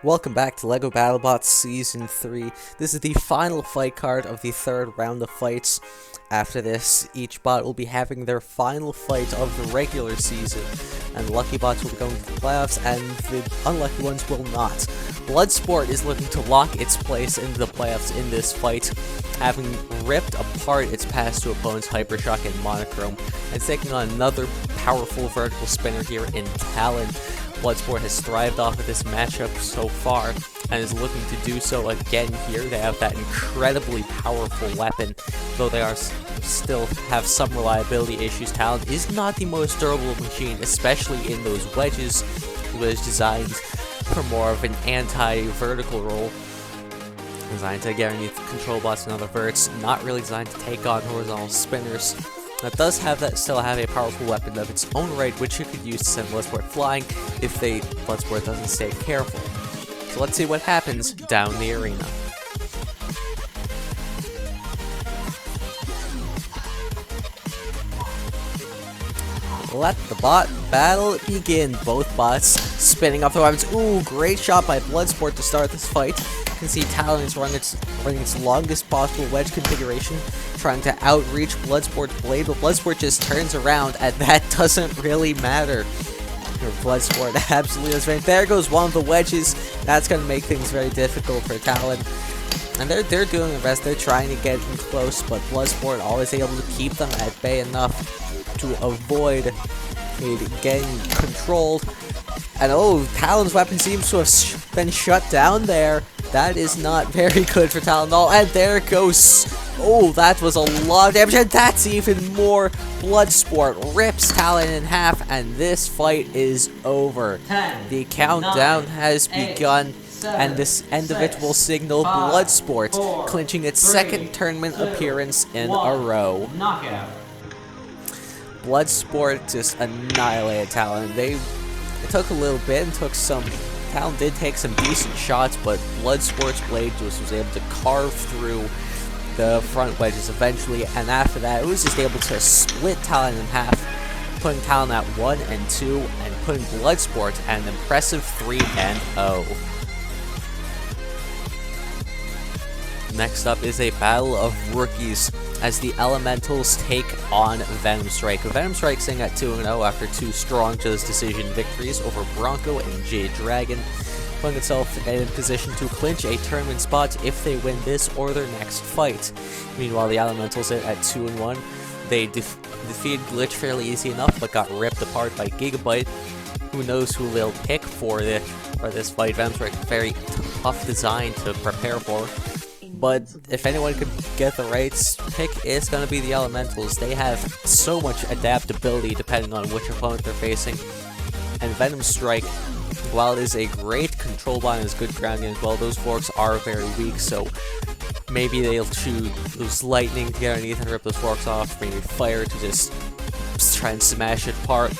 Welcome back to LEGO Battlebots Season 3. This is the final fight card of the third round of fights. After this, each bot will be having their final fight of the regular season, and the lucky bots will be going to the playoffs, and the unlucky ones will not. Bloodsport is looking to lock its place into the playoffs in this fight, having ripped apart its past two opponents, Hypershock and Monochrome, and taking on another powerful vertical spinner here in Talon. Bloodsport has thrived off of this matchup so far, and is looking to do so again here. They have that incredibly powerful weapon, though they are still have some reliability issues. Talon is not the most durable machine, especially in those wedges. It was designed for more of an anti-vertical role, designed to guarantee control bots and other verts, not really designed to take on horizontal spinners. It does still have a powerful weapon of its own right, which you could use to send Bloodsport flying if Bloodsport doesn't stay careful. So let's see what happens down the arena. Let the bot battle begin. Both bots spinning off their weapons. Ooh, great shot by Bloodsport to start this fight. You can see Talon is running its longest possible wedge configuration, trying to outreach Bloodsport's blade, but Bloodsport just turns around, and that doesn't really matter. Bloodsport absolutely is right. There goes one of the wedges. That's going to make things very difficult for Talon. And they're doing their best. They're trying to get in close, but Bloodsport always able to keep them at bay enough to avoid it getting controlled. And oh, Talon's weapon seems to have been shut down there. That is not very good for Talon at all. And there it goes. Oh, that was a lot of damage, and that's even more. Bloodsport rips Talon in half, and this fight is over. 10, the countdown 9, has 8, begun, 7, and this end of it will 6, signal 5, Bloodsport 4, clinching its 3, second tournament 2, appearance in 1. a row. Knockout. Bloodsport just annihilated Talon. It took a little bit and Talon did take some decent shots, but Bloodsport's blade just was able to carve through the front wedges eventually, and after that it was just able to split Talon in half, putting Talon at 1 and 2, and putting Bloodsport at an impressive 3-0. Next up is a battle of rookies, as the Elementals take on Venom Strike. Venom Strike sitting at 2-0 after two strong just decision victories over Bronco and Jade Dragon, putting itself in position to clinch a tournament spot if they win this or their next fight. Meanwhile, the Elementals sit at 2-1. They defeated Glitch fairly easy enough, but got ripped apart by Gigabyte. Who knows who they'll pick for this fight? Venom Strike, very tough design to prepare for. But if anyone could get the right pick, it's going to be the Elementals. They have so much adaptability depending on which opponent they're facing. And Venom Strike, while it is a great control bot and is good grounding as well, those forks are very weak, so maybe they'll choose Lightning to get underneath and rip those forks off, maybe Fire to just try and smash it apart,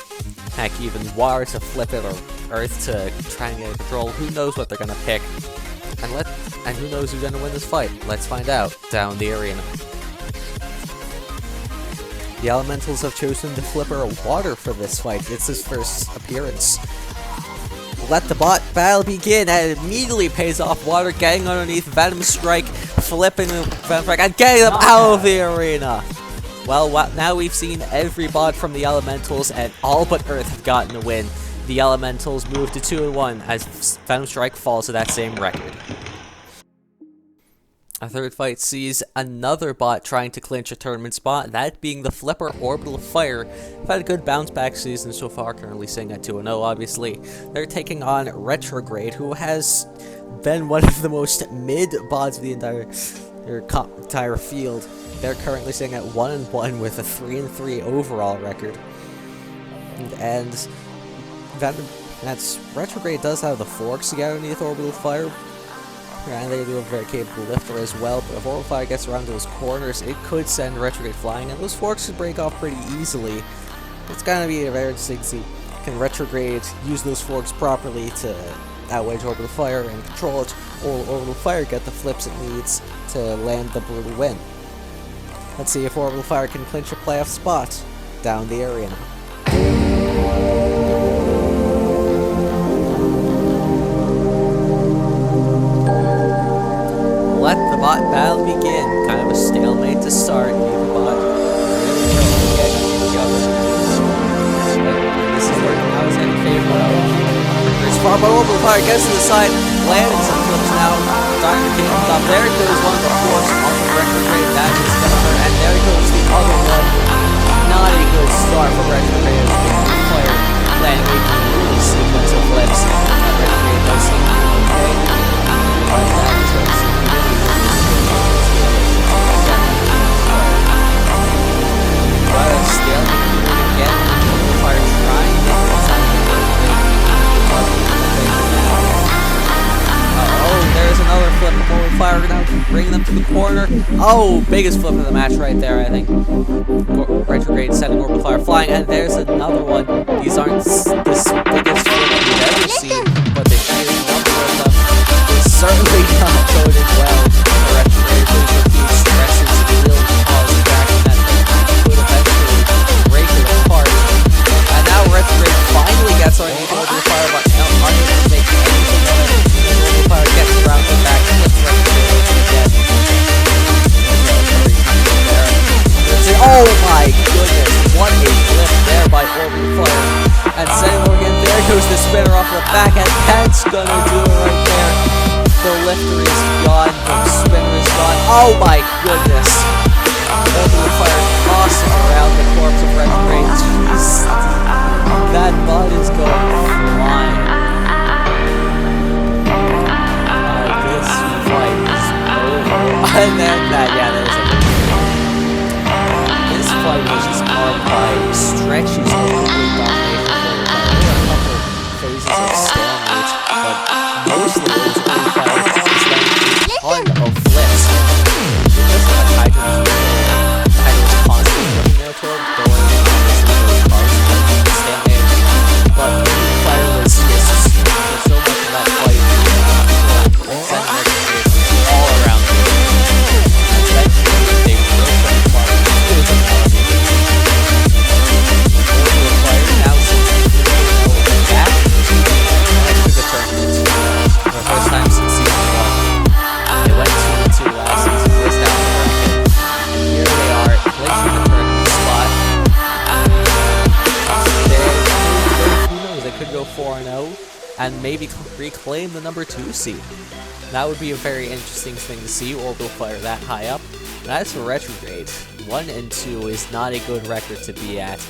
heck, even Water to flip it, or Earth to try and get control. Who knows what they're going to pick? And who knows who's going to win this fight? Let's find out down the arena. The Elementals have chosen the Flipper Water for this fight. It's his first appearance. Let the bot battle begin, and it immediately pays off. Water getting underneath Venom Strike, flipping the Venom Strike, and getting them out of the arena. Well, now we've seen every bot from the Elementals, and all but Earth have gotten a win. The Elementals move to 2-1 as Venom Strike falls to that same record. A third fight sees another bot trying to clinch a tournament spot, that being the Flipper Orbital Fire. They've had a good bounce back season so far, currently sitting at 2-0 obviously. They're taking on Retrograde, who has been one of the most mid bots of the entire field. They're currently sitting at 1-1 with a 3-3 overall record. And Retrograde does have the forks to get underneath Orbital Fire, and they do a very capable lifter as well, but if Orbital Fire gets around those corners, it could send Retrograde flying, and those forks could break off pretty easily. It's gonna be a very interesting to see, can Retrograde use those forks properly to outwedge Orbital Fire and control it, or will Orbital Fire get the flips it needs to land the brutal win? Let's see if Orbital Fire can clinch a playoff spot down the arena. Orbital Fire gets to the side, landing some flips now. Starting to get up. There goes one of the force off of Retrograde. That is gonna hurt. And there goes the other one. Not a good start for Retrograde. Fire landing a really sequence of flips. Retrograde does seem to be okay. But that is going to seem to be but still, again, Fire trying to get inside the oh, there's another flip of Orbital Fire now, bringing them to the corner. Oh, biggest flip of the match right there, I think. Retrograde sending Orbital Fire flying, and there's another one. These aren't the biggest flips we've ever seen, but the sheer number of them is certainly not boding well. Retrograde with stresses will cause cracking that could eventually break it apart. And now Retrograde finally gets on the Orbital Fire, but now unable to make anything of it. Orbital Fire gets around the back, flips Retrograde again. Oh my goodness, what a flip there by Orbital Fire. And sending again, there goes the spinner off the back, and that's gonna do it right there. The lifter is gone, the spinner is gone. Oh my goodness. Orbital Fire tossing around the corpse of Retrograde. Jeez. That bud is going flying. This fight is over. And then that, yeah, that was a this fight was just marked by stretches of complete domination. There were a couple phases of stalemate, but mostly it was only fights just then a ton of flips. It was like a Titan was constantly looking there toward going stalemate, but Fire was just so much of that fight sending all around the eventually they will come apart. It was a Orbital Fire now back to the tournament for the first time since season 1. They went 2-2 last season, this down the bracket. Here they are, clinching the tournament spot. Who knows, they could go 4-0 and maybe reclaim the number 2 seed. That would be a very interesting thing to see, Orbital Fire that high up. And as for Retrograde, 1-2 is not a good record to be at.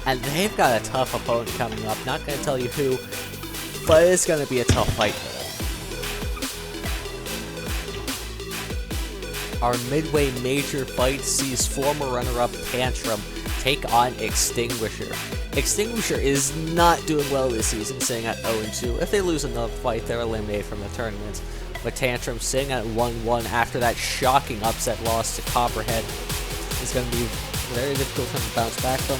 And they've got a tough opponent coming up. Not going to tell you who, but it's going to be a tough fight for them. Our Midway Major fight sees former runner-up Tantrum take on Extinguisher. Extinguisher is not doing well this season, sitting at 0-2. If they lose another fight, they're eliminated from the tournament. But Tantrum sitting at 1-1 after that shocking upset loss to Copperhead is going to be very difficult for them to bounce back from.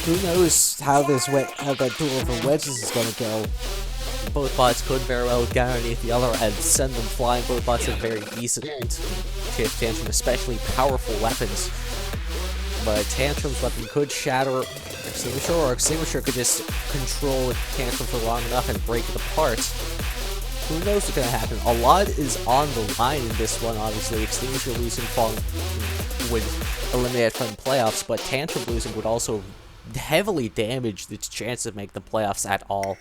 Who knows how that duel of the wedges is going to go. Both bots could very well get underneath the other and send them flying. Both bots have very decent Tantrum, especially powerful weapons. But Tantrum's weapon could shatter Extinguisher, or Extinguisher could just control Tantrum for long enough and break it apart. Who knows what's going to happen? A lot is on the line in this one, obviously. Extinguisher losing would eliminate from the playoffs, but Tantrum losing would also heavily damage its chance of making the playoffs at all.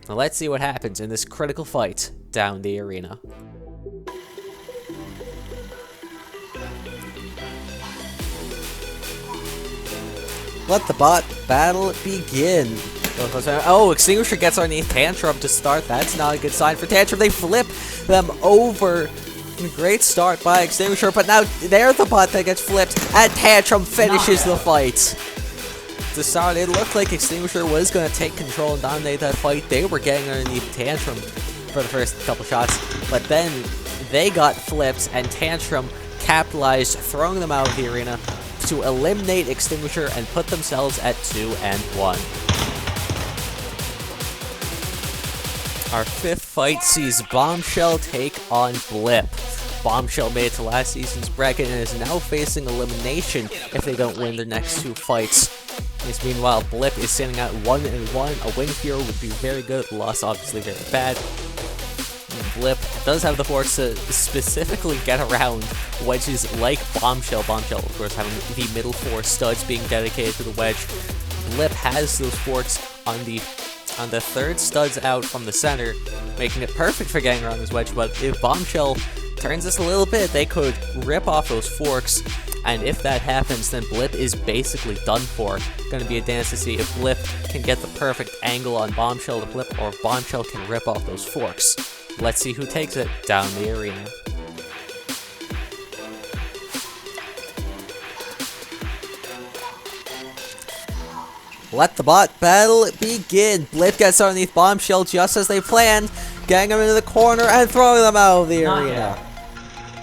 Now let's see what happens in this critical fight down the arena. Let the bot battle begin. Oh, Extinguisher gets underneath Tantrum to start. That's not a good sign for Tantrum. They flip them over. Great start by Extinguisher, but now they're the bot that gets flipped, and Tantrum finishes the fight. To start, it looked like Extinguisher was going to take control and dominate that fight. They were getting underneath Tantrum for the first couple shots, but then they got flipped, and Tantrum capitalized, throwing them out of the arena to eliminate Extinguisher and put themselves at 2-1. Our fifth fight sees Bombshell take on Blip. Bombshell made it to last season's bracket and is now facing elimination if they don't win their next two fights. Meanwhile, Blip is sitting at 1-1. A win here would be very good, a loss obviously very bad. Blip does have the force to specifically get around wedges like Bombshell. Bombshell, of course, having the middle four studs being dedicated to the wedge. Blip has those forks on the On the third, Stud's out from the center, making it perfect for getting around this wedge, but if Bombshell turns this a little bit, they could rip off those forks, and if that happens, then Blip is basically done for. Gonna be a dance to see if Blip can get the perfect angle on Bombshell to Blip, or if Bombshell can rip off those forks. Let's see who takes it down the arena. Let the bot battle begin. Blip gets underneath Bombshell just as they planned, getting him into the corner and throwing them out of the arena.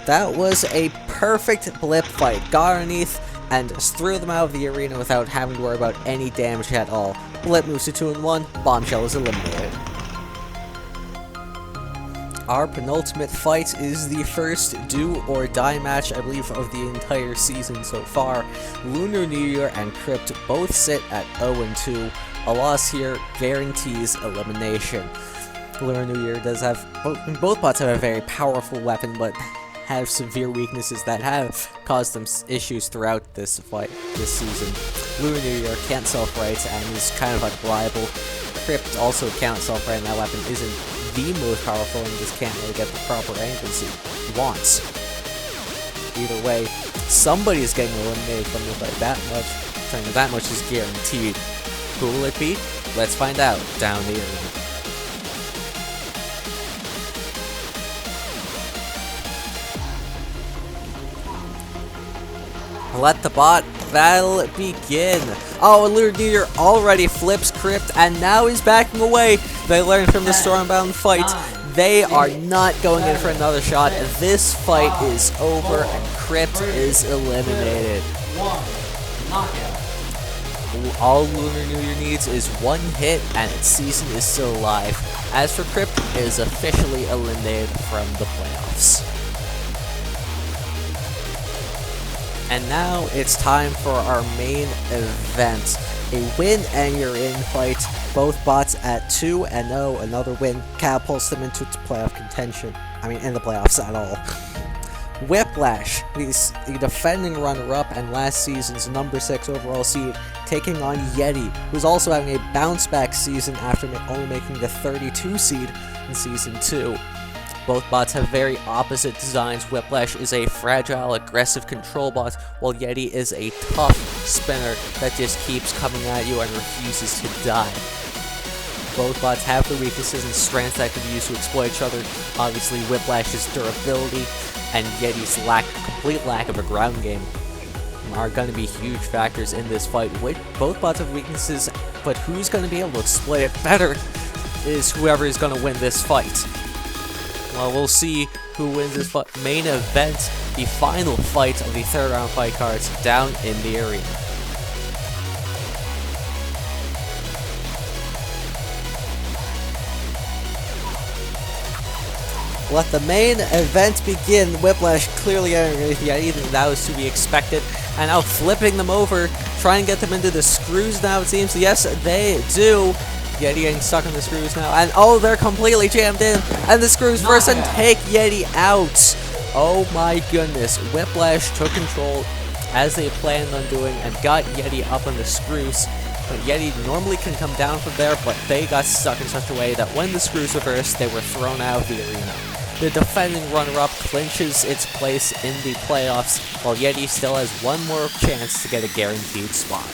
That was a perfect Blip fight. Got underneath and threw them out of the arena without having to worry about any damage at all. Blip moves to 2-1. Bombshell is eliminated. Our penultimate fight is the first do-or-die match, I believe, of the entire season so far. Lunar New Year and Crypt both sit at 0-2. A loss here guarantees elimination. Lunar New Year does have... Both bots have a very powerful weapon, but have severe weaknesses that have caused them issues throughout this season. Lunar New Year can't self-right and is kind of unreliable. Crypt also can't self-right, and that weapon isn't the most powerful and just can't really get the proper angles he wants. Either way, somebody's getting eliminated from the fight. That much is guaranteed. Who will it be? Let's find out down the arena. Let the bot battle begin. Oh, Lunar New Year already flips Crypt, and now he's backing away. They learned from the Stormbound fight. They are not going in for another shot. This fight is over, and Crypt is eliminated. All Lunar New Year needs is one hit, and its season is still alive. As for Crypt, it is officially eliminated from the playoffs. And now it's time for our main event. A win and you're in fight. Both bots at 2-0. Another win catapults them into playoff contention. I mean, in the playoffs at all. Whiplash, the defending runner-up and last season's number 6 overall seed, taking on Yeti, who's also having a bounce-back season after only making the 32 seed in Season 2. Both bots have very opposite designs. Whiplash is a fragile, aggressive control bot, while Yeti is a tough spinner that just keeps coming at you and refuses to die. Both bots have the weaknesses and strengths that can be used to exploit each other. Obviously, Whiplash's durability and Yeti's complete lack of a ground game are going to be huge factors in this fight. Both bots have weaknesses, but who's going to be able to exploit it better is whoever is going to win this fight. Well, we'll see who wins this main event, the final fight of the third round fight cards down in the arena. Let the main event begin. Whiplash clearly underneath Yeti, that was to be expected. And now flipping them over, trying to get them into the screws now, it seems. Yes, they do. Yeti getting stuck in the screws now, and oh, they're completely jammed in, and the screws first and take Yeti out. Oh my goodness, Whiplash took control as they planned on doing and got Yeti up on the screws. But Yeti normally can come down from there, but they got stuck in such a way that when the screws reversed, they were thrown out of the arena. The defending runner-up clinches its place in the playoffs, while Yeti still has one more chance to get a guaranteed spot.